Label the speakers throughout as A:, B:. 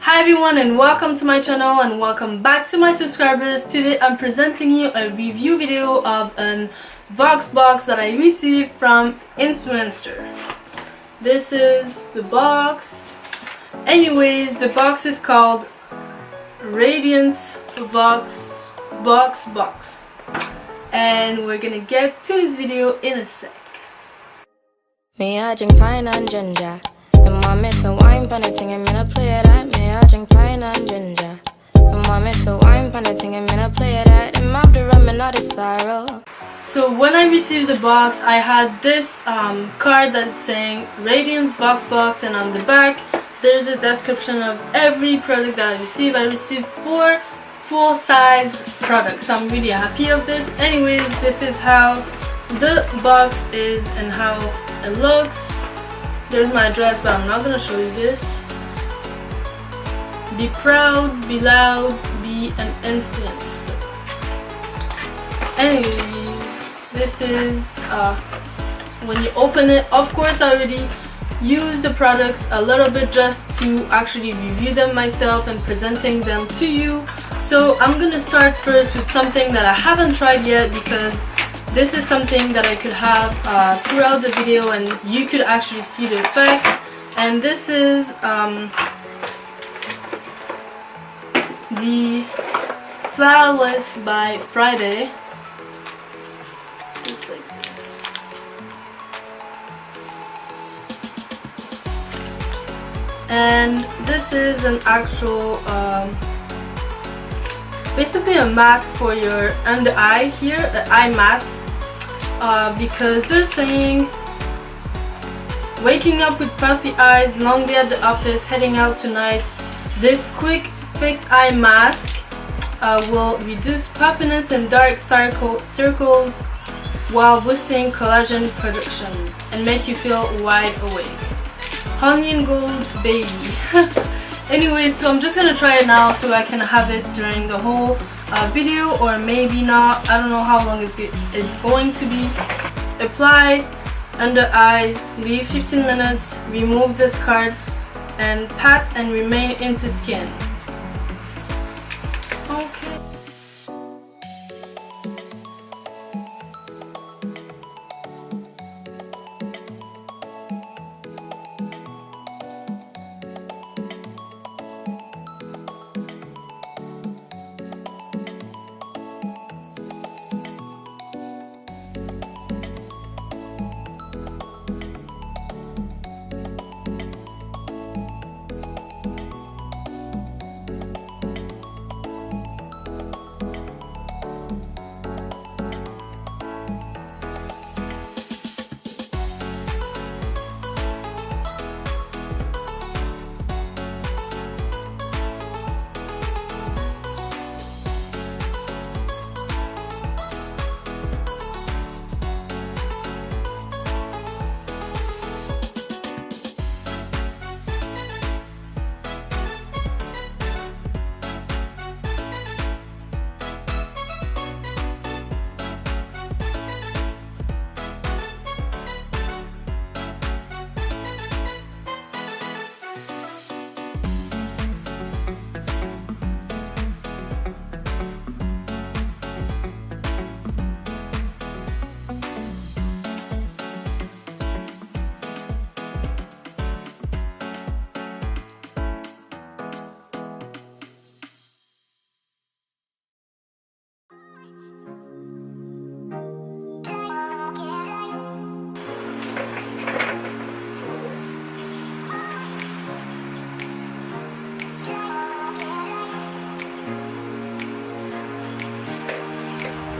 A: Hi everyone and welcome to my channel and welcome back to my subscribers. Today I'm presenting you a review video of an Voxbox that I received from Influenster. This is the box. Anyways, the box is called RADIANCE Voxbox. And we're gonna get to this video in a sec.
B: Me, I drink pine and ginger. And mommy for wine pan a thing, I'm gonna play that. Me, I drink pine and ginger. And mommy for wine pan a thing, I'm gonna play that. And mom the rum and not the sorrow.
A: So when I received the box, I had this card that's saying RADIANCE Voxbox, and on the back there's a description of every product that I received. I received 4 full-size products, so I'm really happy of this. Anyways, this is how the box is and how it looks. There's my address, but I'm not gonna show you this. Be proud, be loud, be an influencer. Anyways, this is when you open it. Of course, I already used the products a little bit just to actually review them myself and presenting them to you. So I'm gonna start first with something that I haven't tried yet, because this is something that I could have throughout the video and you could actually see the effect. And this is the Flawless by Friday. Just like this. And this is an actual basically a mask for your under eye here, the eye mask, because they're saying waking up with puffy eyes, long day at the office, heading out tonight. This quick fix eye mask will reduce puffiness and dark circles while boosting collagen production and make you feel wide awake. Honey and gold baby. Anyway, so I'm just gonna try it now so I can have it during the whole video, or maybe not. I don't know how long it's going to be. Apply under eyes, leave 15 minutes, remove this card, and pat and remain into skin. Okay.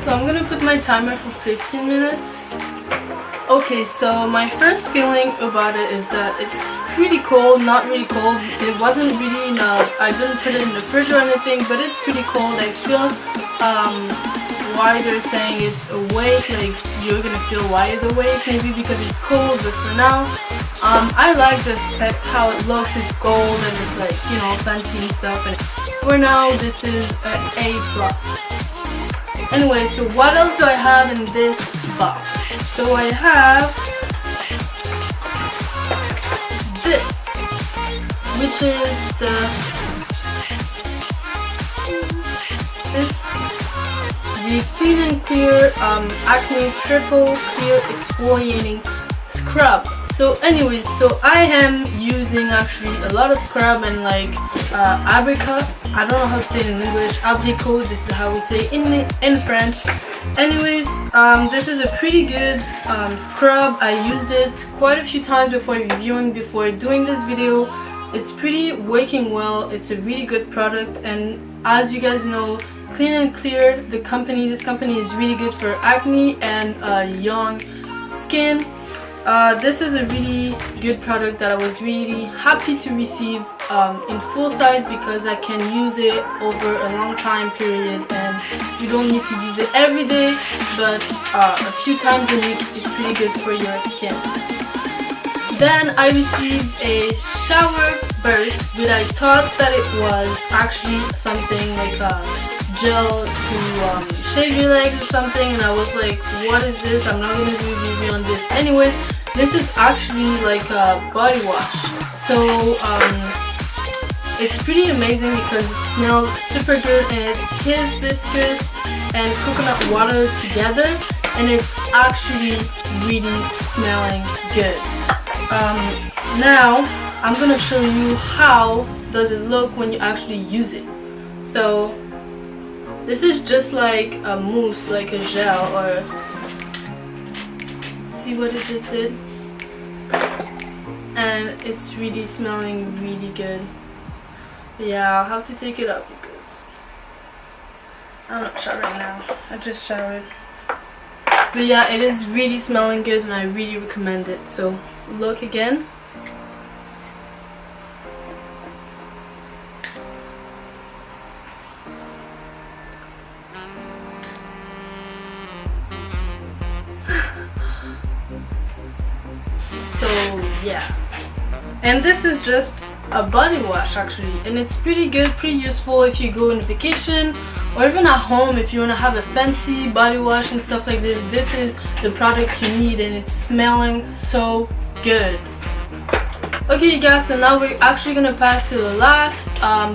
A: So I'm gonna put my timer for 15 minutes. Okay, so my first feeling about it is that it's pretty cold, not really cold. It wasn't really, I didn't put it in the fridge or anything, but it's pretty cold. I feel why they're saying it's awake, like you're gonna feel wide awake, maybe because it's cold, but for now, I like the spec, how it looks. It's gold and it's like, you know, fancy and stuff. And for now, this is an A+. Anyway, so what else do I have in this box? So I have this, which is the the Clean and Clear Acne Triple Clear Exfoliating Scrub. So anyways, so I am using actually a lot of scrub and like abricot. I don't know how to say it in English. Abricot, this is how we say it in French. Anyways, this is a pretty good scrub. I used it quite a few times before reviewing, before doing this video. It's pretty working well. It's a really good product, and as you guys know, Clean and Clear, this company is really good for acne and young skin. This is a really good product that I was really happy to receive in full size, because I can use it over a long time period, and you don't need to use it every day, but a few times a week is pretty good for your skin. Then I received a shower burst, but I thought that it was actually something like a gel to shave your legs or something, and I was like, what is this? I'm not going to do a review on this. Anyway, this is actually like a body wash. So it's pretty amazing because it smells super good, and it's hibiscus and coconut water together, and it's actually really smelling good. Now I'm gonna show you how does it look when you actually use it. So this is just like a mousse, like a gel, or see what it just did, and it's really smelling really good. But yeah, I'll have to take it up because I'm not showering now. I just showered. But yeah, it is really smelling good, and I really recommend it. So look again. So yeah, and this is just a body wash actually, and it's pretty good, pretty useful if you go on vacation or even at home. If you want to have a fancy body wash and stuff like this, this is the product you need, and it's smelling so good. Okay guys, so now we're actually gonna pass to the last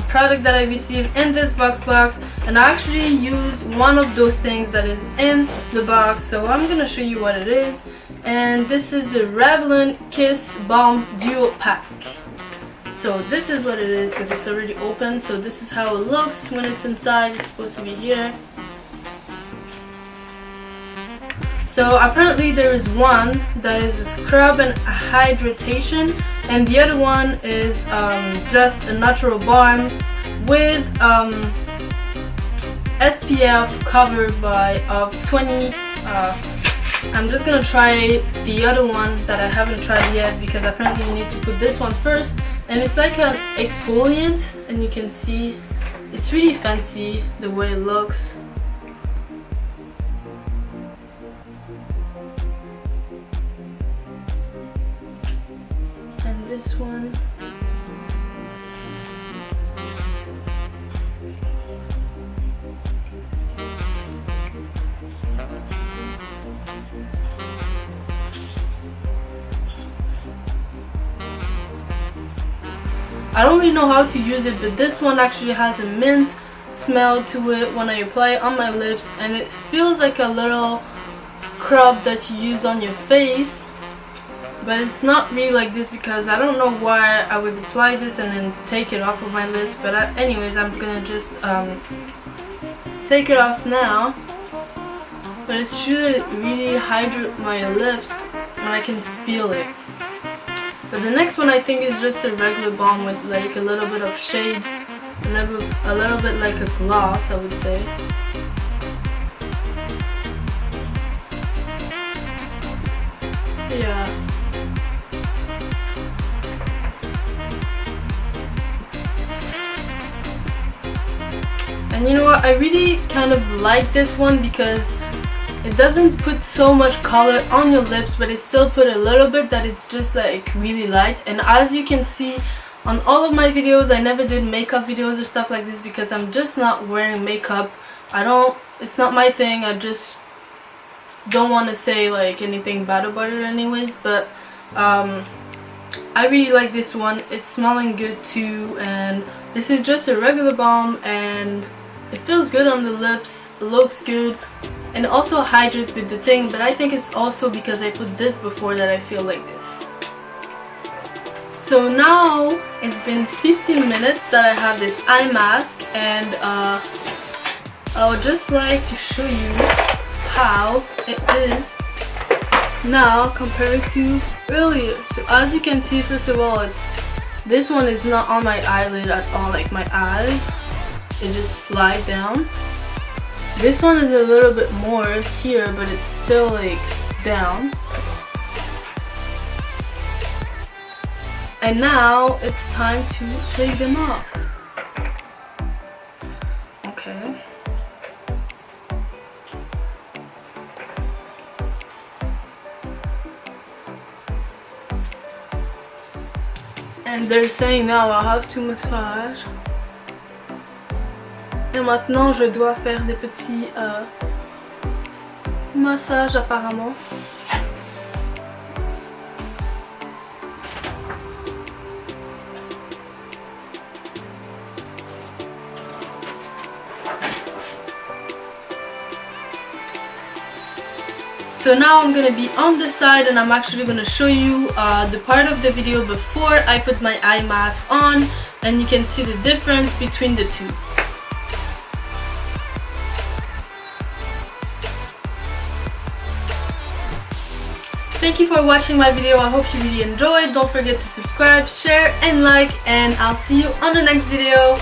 A: product that I received in this Voxbox, and I actually use one of those things that is in the box, so I'm gonna show you what it is. And this is the Revlon Kiss Balm Duo Pack. So this is what it is, because it's already open. So this is how it looks when it's inside. It's supposed to be here. So apparently there is one that is a scrub and a hydration, and the other one is just a natural balm with SPF covered by of 20. I'm just gonna try the other one that I haven't tried yet, because apparently you need to put this one first, and it's like an exfoliant, and you can see it's really fancy the way it looks. And this one, I don't really know how to use it, but this one actually has a mint smell to it when I apply it on my lips, and it feels like a little scrub that you use on your face, but it's not really like this, because I don't know why I would apply this and then take it off of my lips. But anyways, I'm gonna just take it off now, but it should really hydrate my lips when I can feel it. But the next one I think is just a regular balm with like a little bit of shade, a little bit like a gloss, I would say. Yeah. And you know what, I really kind of like this one because it doesn't put so much color on your lips, but it still put a little bit that it's just like really light. And as you can see on all of my videos, I never did makeup videos or stuff like this because I'm just not wearing makeup. It's not my thing. I just don't want to say like anything bad about it anyways, but I really like this one. It's smelling good too, and this is just a regular balm, and It feels good on the lips, looks good, and also hydrates with the thing, but I think it's also because I put this before that I feel like this. So now it's been 15 minutes that I have this eye mask, and I would just like to show you how it is now compared to earlier. So as you can see, first of all, this one is not on my eyelid at all, like my eye. It just slides down. This one is a little bit more here, but it's still like down. And now it's time to take them off. Okay. And they're saying now I have to massage. Et maintenant je dois faire des petits massages apparemment. So now I'm gonna be on the side, and I'm actually gonna show you the part of the video before I put my eye mask on, and you can see the difference between the two. Thank you for watching my video. I hope you really enjoyed. Don't forget to subscribe, share, and like, and I'll see you on the next video.